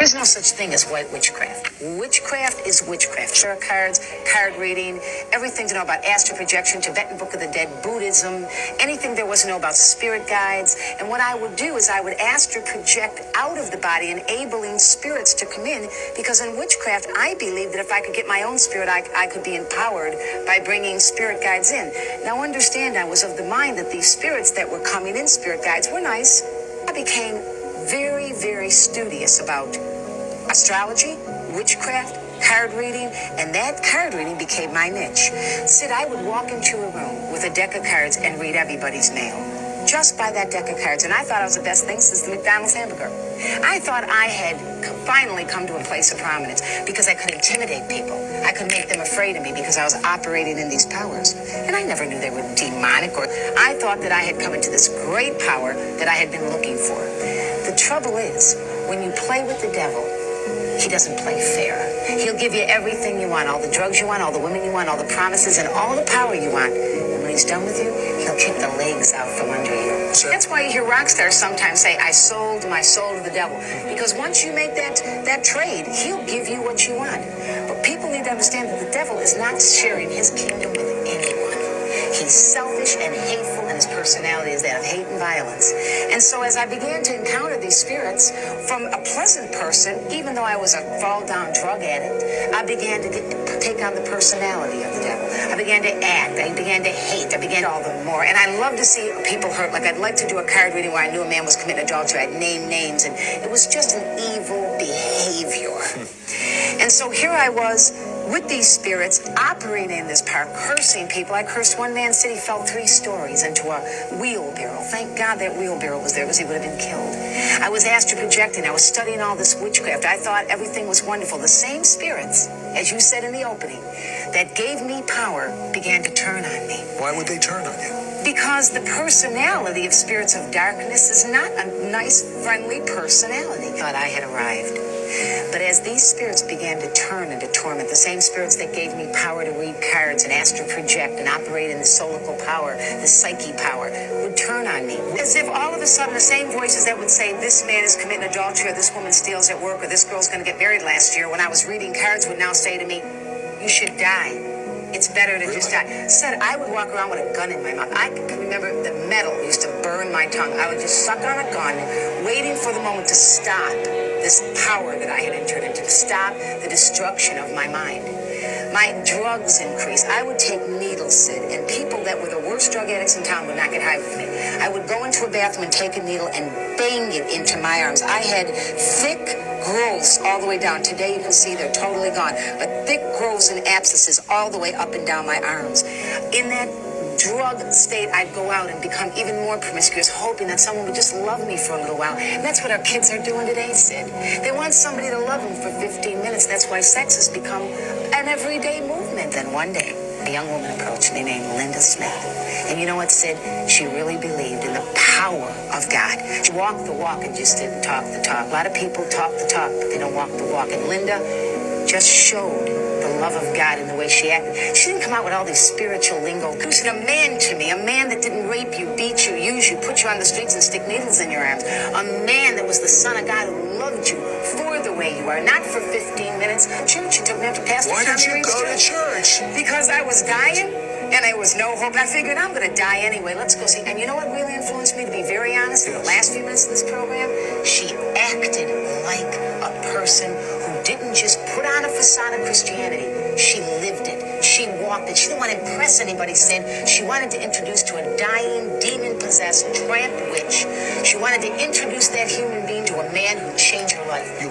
There's no such thing as white witchcraft. Witchcraft is witchcraft. Tarot cards, card reading, everything to know about astral projection, Tibetan Book of the Dead, Buddhism, anything there was to know about spirit guides. And what I would do is I would astral project out of the body, enabling spirits to come in, because in witchcraft, I believe that if I could get my own spirit, I could be empowered by bringing spirit guides in. Now understand, I was of the mind that these spirits that were coming in, spirit guides, were nice. I became very, very studious about astrology, witchcraft, card reading, and that card reading became my niche. Sid, I would walk into a room with a deck of cards and read everybody's mail, just by that deck of cards, and I thought it was the best thing since the McDonald's hamburger. I thought I had finally come to a place of prominence because I could intimidate people. I could make them afraid of me because I was operating in these powers. And I never knew they were demonic, or I thought that I had come into this great power that I had been looking for. The trouble is, when you play with the devil, he doesn't play fair. He'll give you everything you want, all the drugs you want, all the women you want, all the promises, and all the power you want. And when he's done with you, he'll kick the legs out from under you. Sure. That's why you hear rock stars sometimes say, I sold my soul to the devil. Because once you make that trade, he'll give you what you want. But people need to understand that the devil is not sharing his kingdom with anyone. He's selfish and hateful, and his personality is that of hate and violence. And so as I began to encounter these spirits, from a pleasant person, even though I was a fall-down drug addict, I began to take on the personality of the devil. I began to act. I began to hate. I began all the more. And I love to see people hurt. Like, I'd like to do a card reading where I knew a man was committing adultery. I'd name names, and it was just an evil behavior. And so here I was with these spirits, operating in this power, cursing people. I cursed one man, said he fell 3 stories into a wheelbarrow. Thank God that wheelbarrow was there, because he would have been killed. I was astral projecting. I was studying all this witchcraft. I thought everything was wonderful. The same spirits, as you said in the opening, that gave me power began to turn on me. Why would they turn on you? Because the personality of spirits of darkness is not a nice, friendly personality. I thought I had arrived. But as these spirits began to turn and to torment, the same spirits that gave me power to read cards and astral project and operate in the solical power, the psyche power, would turn on me. As if all of a sudden the same voices that would say, this man is committing adultery, or this woman steals at work, or this girl's going to get married last year, when I was reading cards, would now say to me, you should die. It's better to just die. Said I would walk around with a gun in my mouth. I can remember the metal used to burn my tongue. I would just suck on a gun, waiting for the moment to stop this power that I had entered into, to stop the destruction of my mind. My drugs increased. I would take needles, Sid, and people that were the worst drug addicts in town would not get high with me. I would go into a bathroom and take a needle and bang it into my arms. I had thick growths all the way down. Today you can see they're totally gone, but thick growths and abscesses all the way up and down my arms. In that drug state, I'd go out and become even more promiscuous, hoping that someone would just love me for a little while. And that's what our kids are doing today, Sid. They want somebody to love them for 15 minutes. That's why sex has become an everyday movement. Then one day, a young woman approached me named Linda Smith. And you know what, Sid? She really believed in the power of God. She walked the walk and just didn't talk the talk. A lot of people talk the talk, but they don't walk the walk. And Linda just showed the love of God in the way she acted. She didn't come out with all these spiritual lingo. She was a man to me, a man that didn't rape you, beat you, use you, put you on the streets and stick needles in your arms. A man that was the Son of God who loved you for the way you are, not for 15 minutes. Church, you took me up to Pastor Why did you go to church? Because I was dying. And there was no hope. I figured I'm going to die anyway. Let's go see. And you know what really influenced me, to be very honest, in the last few minutes of this program? She acted like a person who didn't just put on a facade of Christianity. She lived it. She walked it. She didn't want to impress anybody, Sid. She wanted to introduce to a dying, demon-possessed tramp witch. She wanted to introduce that human being to a man who changed her life.